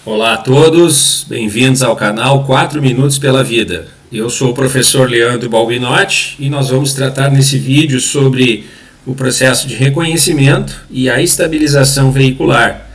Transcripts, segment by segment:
Olá a todos, bem-vindos ao canal 4 Minutos pela Vida. Eu sou o professor Leandro Balbinotti e nós vamos tratar nesse vídeo sobre o processo de reconhecimento e a estabilização veicular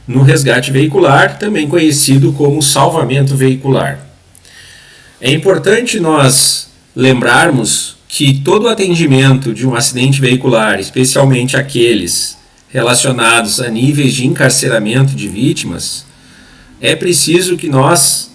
no resgate veicular, também conhecido como salvamento veicular. É importante nós lembrarmos que todo atendimento de um acidente veicular, especialmente aqueles relacionados a níveis de encarceramento de vítimas, é preciso que nós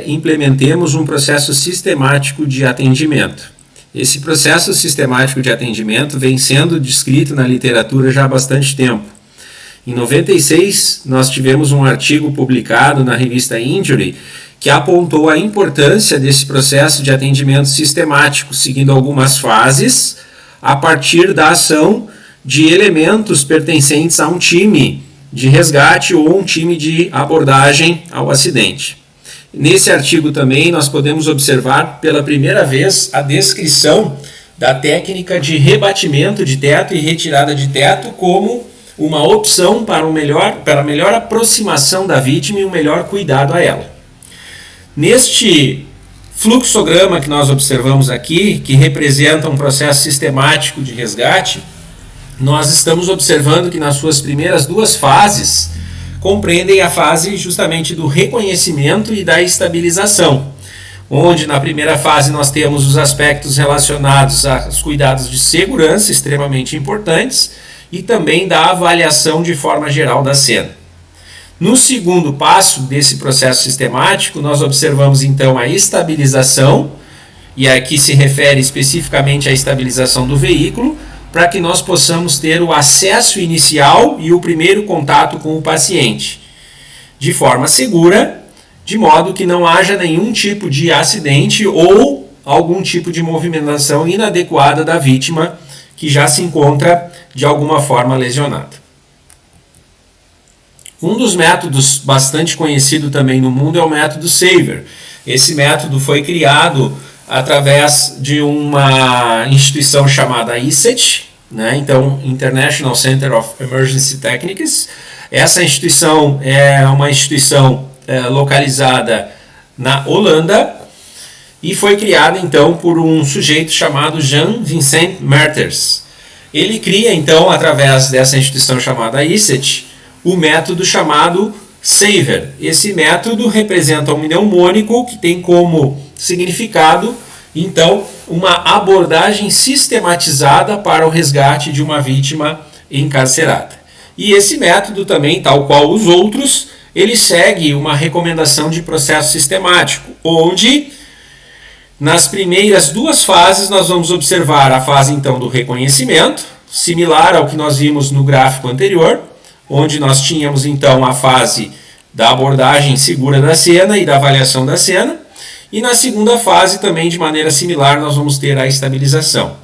implementemos um processo sistemático de atendimento. Esse processo sistemático de atendimento vem sendo descrito na literatura já há bastante tempo. Em 96, nós tivemos um artigo publicado na revista Injury que apontou a importância desse processo de atendimento sistemático, seguindo algumas fases a partir da ação de elementos pertencentes a um time de resgate ou um time de abordagem ao acidente. Nesse artigo também nós podemos observar pela primeira vez a descrição da técnica de rebatimento de teto e retirada de teto como uma opção para a melhor aproximação da vítima e um melhor cuidado a ela. Neste fluxograma que nós observamos aqui, que representa um processo sistemático de resgate, nós estamos observando que nas suas primeiras duas fases compreendem a fase justamente do reconhecimento e da estabilização, onde na primeira fase nós temos os aspectos relacionados aos cuidados de segurança extremamente importantes e também da avaliação de forma geral da cena. No segundo passo desse processo sistemático, nós observamos então a estabilização, e aqui se refere especificamente à estabilização do veículo, para que nós possamos ter o acesso inicial e o primeiro contato com o paciente, de forma segura, de modo que não haja nenhum tipo de acidente ou algum tipo de movimentação inadequada da vítima que já se encontra de alguma forma lesionada. Um dos métodos bastante conhecido também no mundo é o método SAVER. Esse método foi criado através de uma instituição chamada ICET, então International Center of Emergency Techniques. Essa instituição é uma instituição localizada na Holanda e foi criada então por um sujeito chamado Jan Vincent Mertens. Ele cria então, através dessa instituição chamada ICET, o método chamado SAVER. Esse método representa um mnemônico que tem como significado, então, uma abordagem sistematizada para o resgate de uma vítima encarcerada. E esse método também, tal qual os outros, ele segue uma recomendação de processo sistemático, onde nas primeiras duas fases nós vamos observar a fase então do reconhecimento, similar ao que nós vimos no gráfico anterior, onde nós tínhamos então a fase da abordagem segura da cena e da avaliação da cena, e na segunda fase também de maneira similar nós vamos ter a estabilização.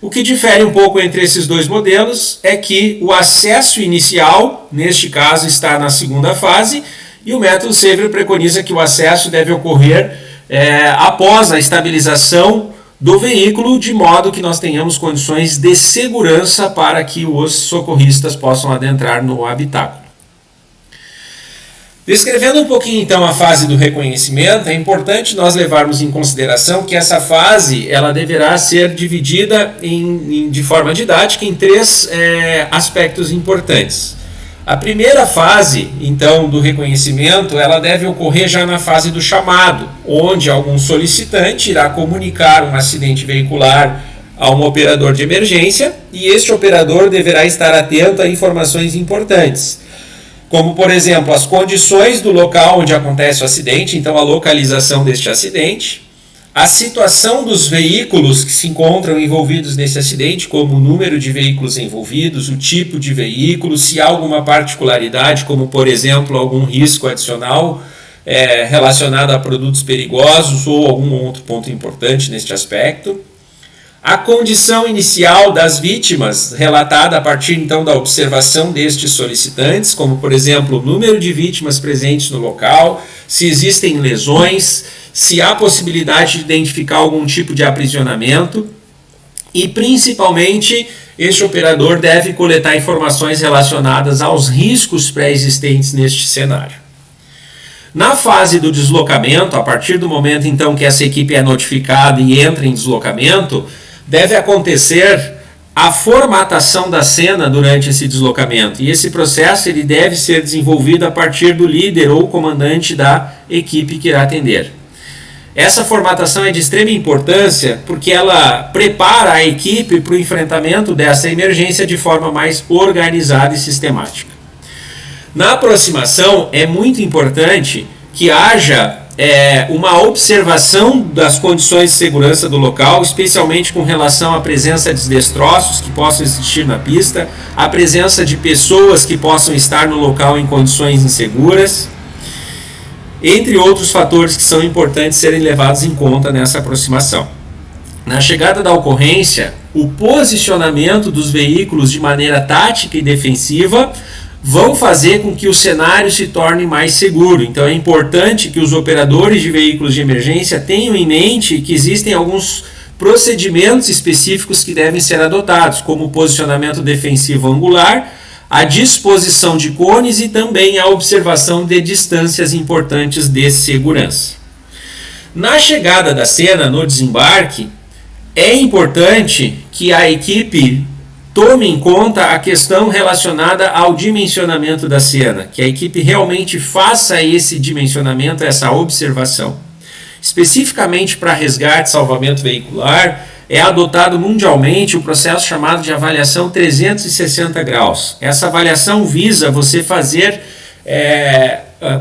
O que difere um pouco entre esses dois modelos é que o acesso inicial, neste caso, está na segunda fase, e o método SAVER preconiza que o acesso deve ocorrer após a estabilização do veículo, de modo que nós tenhamos condições de segurança para que os socorristas possam adentrar no habitáculo. Descrevendo um pouquinho então a fase do reconhecimento, é importante nós levarmos em consideração que essa fase ela deverá ser dividida de forma didática em três aspectos importantes. A primeira fase, então, do reconhecimento, ela deve ocorrer já na fase do chamado, onde algum solicitante irá comunicar um acidente veicular a um operador de emergência e este operador deverá estar atento a informações importantes, como, por exemplo, as condições do local onde acontece o acidente, então a localização deste acidente, a situação dos veículos que se encontram envolvidos nesse acidente, como o número de veículos envolvidos, o tipo de veículo, se há alguma particularidade, como por exemplo algum risco adicional relacionado a produtos perigosos ou algum outro ponto importante neste aspecto. A condição inicial das vítimas, relatada a partir então da observação destes solicitantes, como por exemplo o número de vítimas presentes no local, se existem lesões, se há possibilidade de identificar algum tipo de aprisionamento e principalmente este operador deve coletar informações relacionadas aos riscos pré-existentes neste cenário. Na fase do deslocamento, a partir do momento então que essa equipe é notificada e entra em deslocamento, deve acontecer a formatação da cena durante esse deslocamento. E esse processo ele deve ser desenvolvido a partir do líder ou comandante da equipe que irá atender. Essa formatação é de extrema importância porque ela prepara a equipe para o enfrentamento dessa emergência de forma mais organizada e sistemática. Na aproximação é muito importante que haja uma observação das condições de segurança do local, especialmente com relação à presença de destroços que possam existir na pista, a presença de pessoas que possam estar no local em condições inseguras, entre outros fatores que são importantes serem levados em conta nessa aproximação. Na chegada da ocorrência, o posicionamento dos veículos de maneira tática e defensiva vão fazer com que o cenário se torne mais seguro. Então é importante que os operadores de veículos de emergência tenham em mente que existem alguns procedimentos específicos que devem ser adotados, como o posicionamento defensivo angular, a disposição de cones e também a observação de distâncias importantes de segurança. Na chegada da cena, no desembarque, é importante que a equipe tome em conta a questão relacionada ao dimensionamento da cena, que a equipe realmente faça esse dimensionamento, essa observação. Especificamente para resgate e salvamento veicular, é adotado mundialmente o processo chamado de avaliação 360 graus. Essa avaliação visa você fazer,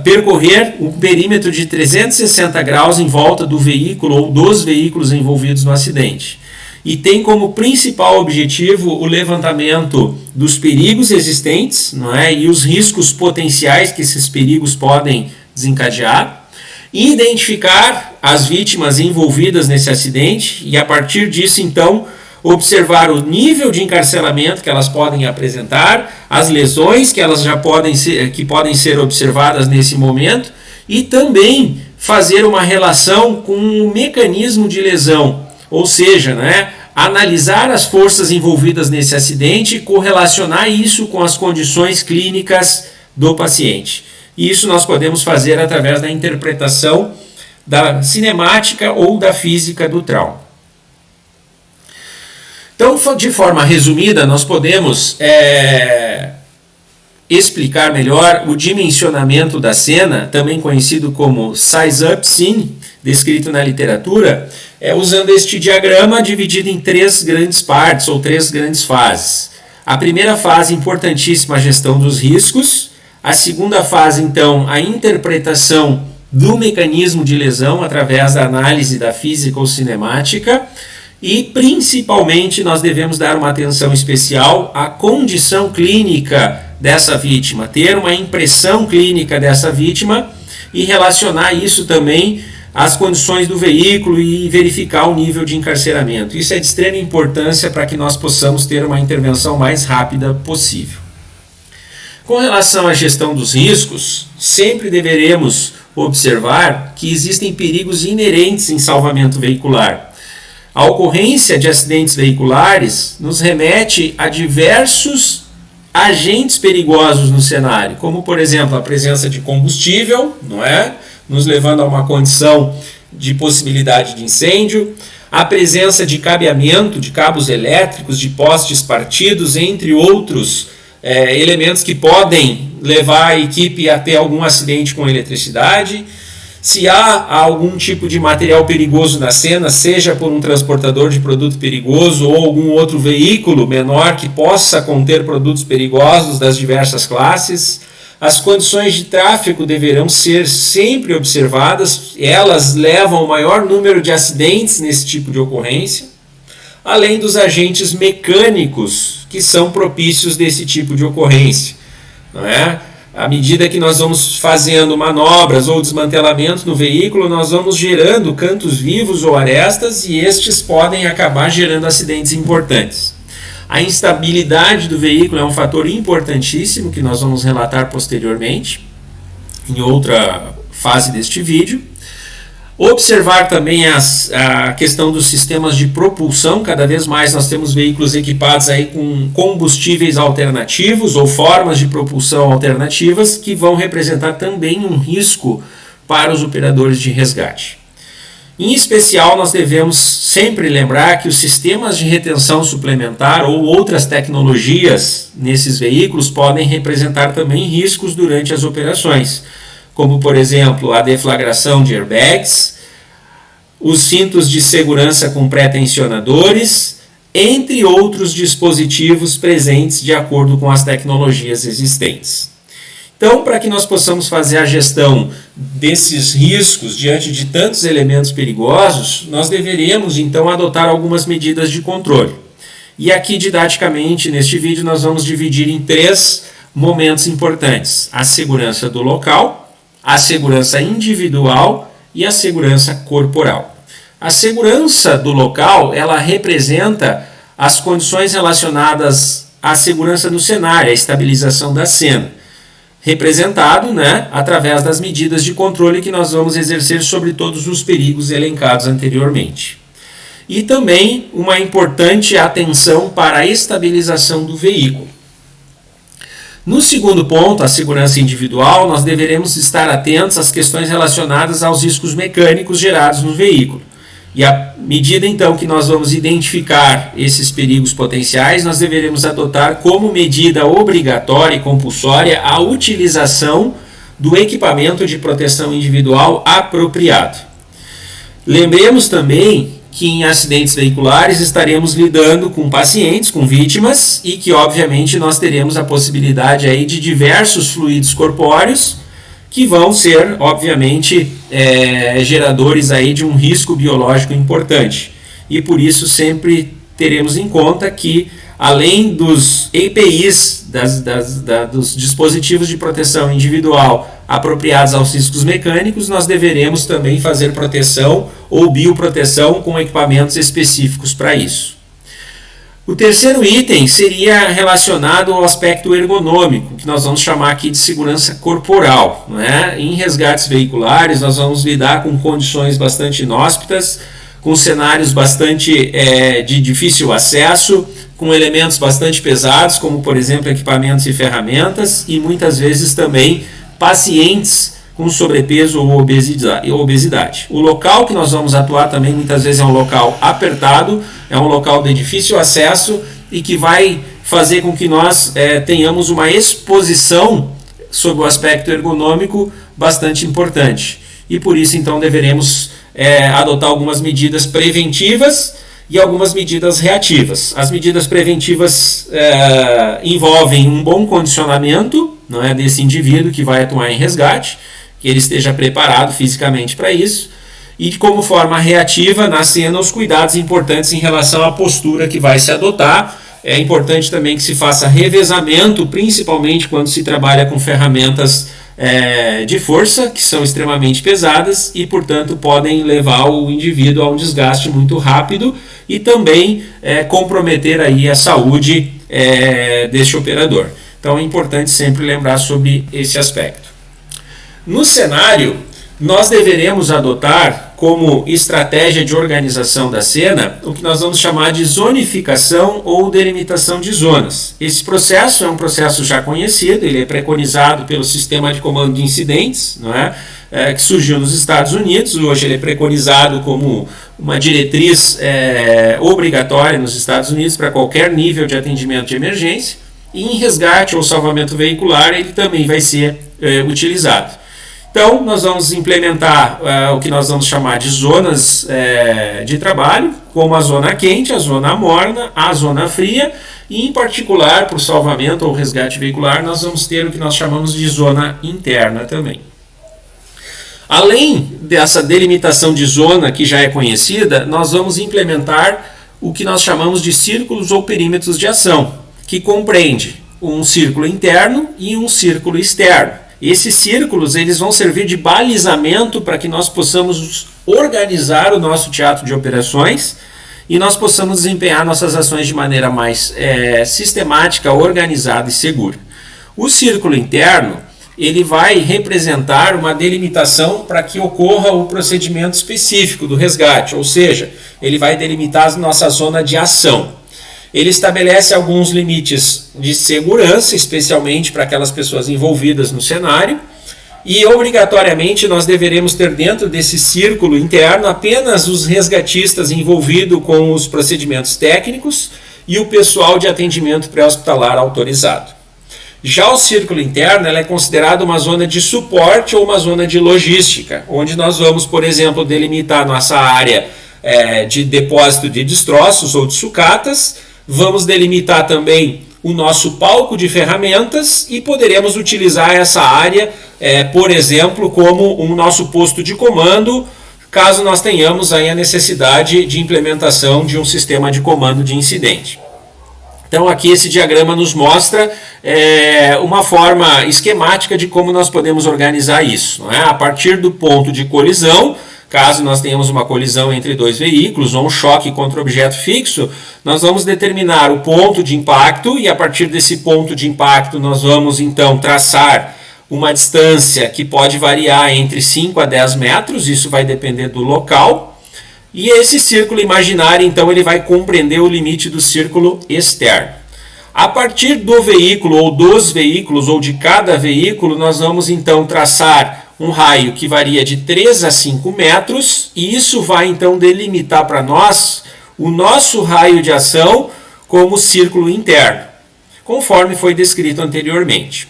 percorrer um perímetro de 360 graus em volta do veículo ou dos veículos envolvidos no acidente. E tem como principal objetivo o levantamento dos perigos existentes, não é? E os riscos potenciais que esses perigos podem desencadear, identificar as vítimas envolvidas nesse acidente e a partir disso então observar o nível de encarceramento que elas podem apresentar, as lesões que elas já podem ser observadas nesse momento e também fazer uma relação com o mecanismo de lesão. Ou seja, né, analisar as forças envolvidas nesse acidente e correlacionar isso com as condições clínicas do paciente. E isso nós podemos fazer através da interpretação da cinemática ou da física do trauma. Então, de forma resumida, nós podemos explicar melhor o dimensionamento da cena, também conhecido como size-up scene, descrito na literatura, usando este diagrama dividido em 3 grandes partes ou 3 grandes fases. A primeira fase, importantíssima, a gestão dos riscos. A segunda fase, então, a interpretação do mecanismo de lesão através da análise da física ou cinemática. E, principalmente, nós devemos dar uma atenção especial à condição clínica dessa vítima, ter uma impressão clínica dessa vítima e relacionar isso também às condições do veículo e verificar o nível de encarceramento. Isso é de extrema importância para que nós possamos ter uma intervenção mais rápida possível. Com relação à gestão dos riscos, sempre deveremos observar que existem perigos inerentes em salvamento veicular. A ocorrência de acidentes veiculares nos remete a diversos agentes perigosos no cenário, como por exemplo a presença de combustível, não é? Nos levando a uma condição de possibilidade de incêndio, a presença de cabeamento de cabos elétricos, de postes partidos, entre outros elementos que podem levar a equipe a ter algum acidente com eletricidade. Se há algum tipo de material perigoso na cena, seja por um transportador de produto perigoso ou algum outro veículo menor que possa conter produtos perigosos das diversas classes, as condições de tráfego deverão ser sempre observadas, elas levam ao maior número de acidentes nesse tipo de ocorrência, além dos agentes mecânicos que são propícios desse tipo de ocorrência, não é? À medida que nós vamos fazendo manobras ou desmantelamentos no veículo, nós vamos gerando cantos vivos ou arestas e estes podem acabar gerando acidentes importantes. A instabilidade do veículo é um fator importantíssimo que nós vamos relatar posteriormente, em outra fase deste vídeo. Observar também a questão dos sistemas de propulsão. Cada vez mais nós temos veículos equipados aí com combustíveis alternativos ou formas de propulsão alternativas que vão representar também um risco para os operadores de resgate. Em especial, nós devemos sempre lembrar que os sistemas de retenção suplementar ou outras tecnologias nesses veículos podem representar também riscos durante as operações, como, por exemplo, a deflagração de airbags, os cintos de segurança com pré-tensionadores, entre outros dispositivos presentes de acordo com as tecnologias existentes. Então, para que nós possamos fazer a gestão desses riscos diante de tantos elementos perigosos, nós deveríamos, então, adotar algumas medidas de controle. E aqui, didaticamente, neste vídeo, nós vamos dividir em 3 momentos importantes: a segurança do local, a segurança individual e a segurança corporal. A segurança do local, ela representa as condições relacionadas à segurança do cenário, à estabilização da cena, representado, através das medidas de controle que nós vamos exercer sobre todos os perigos elencados anteriormente. E também uma importante atenção para a estabilização do veículo. No segundo ponto, a segurança individual, nós deveremos estar atentos às questões relacionadas aos riscos mecânicos gerados no veículo. E à medida então que nós vamos identificar esses perigos potenciais, nós deveremos adotar como medida obrigatória e compulsória a utilização do equipamento de proteção individual apropriado. Lembremos também que em acidentes veiculares estaremos lidando com pacientes, com vítimas, e que obviamente nós teremos a possibilidade aí de diversos fluidos corpóreos que vão ser, obviamente, geradores aí de um risco biológico importante. E por isso sempre teremos em conta que, além dos EPIs, dos dispositivos de proteção individual apropriados aos riscos mecânicos, nós deveremos também fazer proteção ou bioproteção com equipamentos específicos para isso. O terceiro item seria relacionado ao aspecto ergonômico, que nós vamos chamar aqui de segurança corporal. Em resgates veiculares, nós vamos lidar com condições bastante inóspitas, com cenários bastante de difícil acesso, com elementos bastante pesados, como, por exemplo, equipamentos e ferramentas, e muitas vezes também pacientes com sobrepeso ou obesidade. O local que nós vamos atuar também muitas vezes é um local apertado, é um local de difícil acesso e que vai fazer com que nós tenhamos uma exposição sob o aspecto ergonômico bastante importante. E por isso então deveremos adotar algumas medidas preventivas e algumas medidas reativas. As medidas preventivas envolvem um bom condicionamento desse indivíduo que vai atuar em resgate, que ele esteja preparado fisicamente para isso, e como forma reativa na cena os cuidados importantes em relação à postura que vai se adotar. É importante também que se faça revezamento, principalmente quando se trabalha com ferramentas de força, que são extremamente pesadas e, portanto, podem levar o indivíduo a um desgaste muito rápido e também comprometer aí a saúde deste operador. Então é importante sempre lembrar sobre esse aspecto. No cenário, nós deveremos adotar como estratégia de organização da cena o que nós vamos chamar de zonificação ou delimitação de zonas. Esse processo é um processo já conhecido, ele é preconizado pelo Sistema de Comando de Incidentes, que surgiu nos Estados Unidos. Hoje ele é preconizado como uma diretriz obrigatória nos Estados Unidos para qualquer nível de atendimento de emergência, e em resgate ou salvamento veicular ele também vai ser utilizado. Então, nós vamos implementar o que nós vamos chamar de zonas de trabalho, como a zona quente, a zona morna, a zona fria, e em particular, para o salvamento ou resgate veicular, nós vamos ter o que nós chamamos de zona interna também. Além dessa delimitação de zona que já é conhecida, nós vamos implementar o que nós chamamos de círculos ou perímetros de ação, que compreende um círculo interno e um círculo externo. Esses círculos eles vão servir de balizamento para que nós possamos organizar o nosso teatro de operações e nós possamos desempenhar nossas ações de maneira mais sistemática, organizada e segura. O círculo interno ele vai representar uma delimitação para que ocorra o procedimento específico do resgate, ou seja, ele vai delimitar a nossa zona de ação. Ele estabelece alguns limites de segurança, especialmente para aquelas pessoas envolvidas no cenário, e obrigatoriamente nós deveremos ter dentro desse círculo interno apenas os resgatistas envolvidos com os procedimentos técnicos e o pessoal de atendimento pré-hospitalar autorizado. Já o círculo interno é considerado uma zona de suporte ou uma zona de logística, onde nós vamos, por exemplo, delimitar nossa área de depósito de destroços ou de sucatas, vamos delimitar também o nosso palco de ferramentas e poderemos utilizar essa área, por exemplo, como um nosso posto de comando, caso nós tenhamos aí a necessidade de implementação de um sistema de comando de incidente. Então aqui esse diagrama nos mostra uma forma esquemática de como nós podemos organizar isso, não é? A partir do ponto de colisão, caso nós tenhamos uma colisão entre dois veículos ou um choque contra objeto fixo, nós vamos determinar o ponto de impacto e a partir desse ponto de impacto nós vamos então traçar uma distância que pode variar entre 5 a 10 metros, isso vai depender do local. E esse círculo imaginário, então, ele vai compreender o limite do círculo externo. A partir do veículo, ou dos veículos, ou de cada veículo, nós vamos, então, traçar um raio que varia de 3 a 5 metros, e isso vai, então, delimitar para nós o nosso raio de ação como círculo interno, conforme foi descrito anteriormente.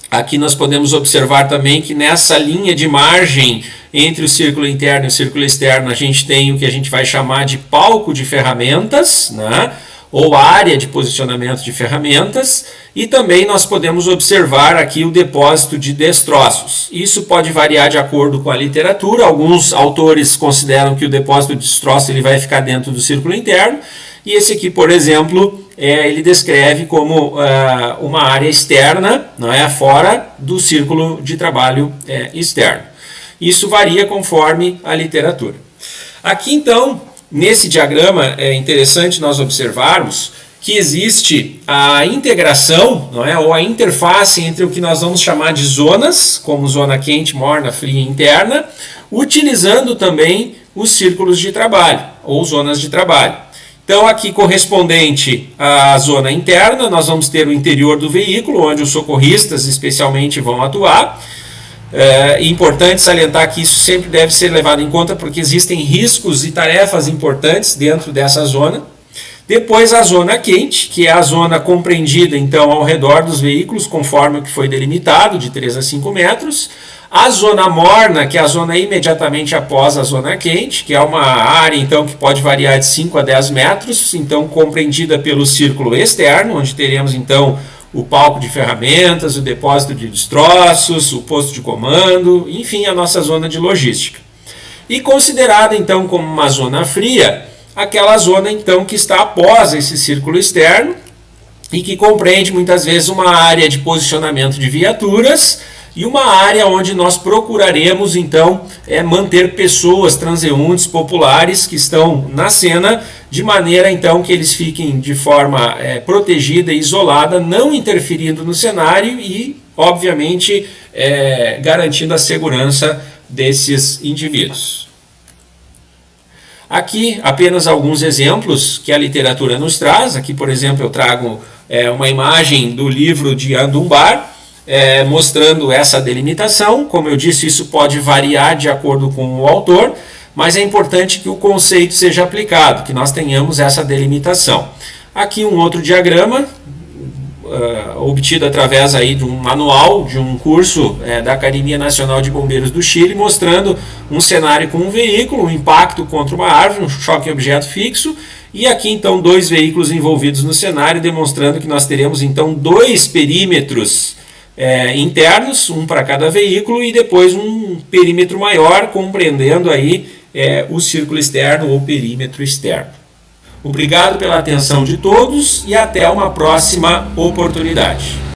Aqui nós podemos observar também que nessa linha de margem entre o círculo interno e o círculo externo a gente tem o que a gente vai chamar de palco de ferramentas, né? Ou área de posicionamento de ferramentas, e também nós podemos observar aqui o depósito de destroços. Isso pode variar de acordo com a literatura, alguns autores consideram que o depósito de destroços ele vai ficar dentro do círculo interno, e esse aqui, por exemplo, ele descreve como uma área externa, não é, fora do círculo de trabalho externo. Isso varia conforme a literatura. Aqui, então, nesse diagrama é interessante nós observarmos que existe a integração, não é, ou a interface entre o que nós vamos chamar de zonas, como zona quente, morna, fria e interna, utilizando também os círculos de trabalho, ou zonas de trabalho. Então, aqui correspondente à zona interna, nós vamos ter o interior do veículo, onde os socorristas especialmente vão atuar. É importante salientar que isso sempre deve ser levado em conta, porque existem riscos e tarefas importantes dentro dessa zona. Depois a zona quente, que é a zona compreendida então ao redor dos veículos, conforme o que foi delimitado, de 3 a 5 metros. A zona morna, que é a zona imediatamente após a zona quente, que é uma área então que pode variar de 5 a 10 metros, então compreendida pelo círculo externo, onde teremos então o palco de ferramentas, o depósito de destroços, o posto de comando, enfim, a nossa zona de logística. E considerada então como uma zona fria, aquela zona então que está após esse círculo externo e que compreende muitas vezes uma área de posicionamento de viaturas e uma área onde nós procuraremos então manter pessoas transeuntes populares que estão na cena, de maneira então que eles fiquem de forma protegida e isolada, não interferindo no cenário e obviamente garantindo a segurança desses indivíduos. Aqui apenas alguns exemplos que a literatura nos traz. Aqui, por exemplo, eu trago uma imagem do livro de Andumbar, mostrando essa delimitação. Como eu disse, isso pode variar de acordo com o autor, mas é importante que o conceito seja aplicado, que nós tenhamos essa delimitação. Aqui um outro diagrama, obtido através aí de um manual, de um curso da Academia Nacional de Bombeiros do Chile, mostrando um cenário com um veículo, um impacto contra uma árvore, um choque em objeto fixo, e aqui então 2 veículos envolvidos no cenário, demonstrando que nós teremos então 2 perímetros internos, um para cada veículo, e depois um perímetro maior, compreendendo aí o círculo externo ou perímetro externo. Obrigado pela atenção de todos e até uma próxima oportunidade.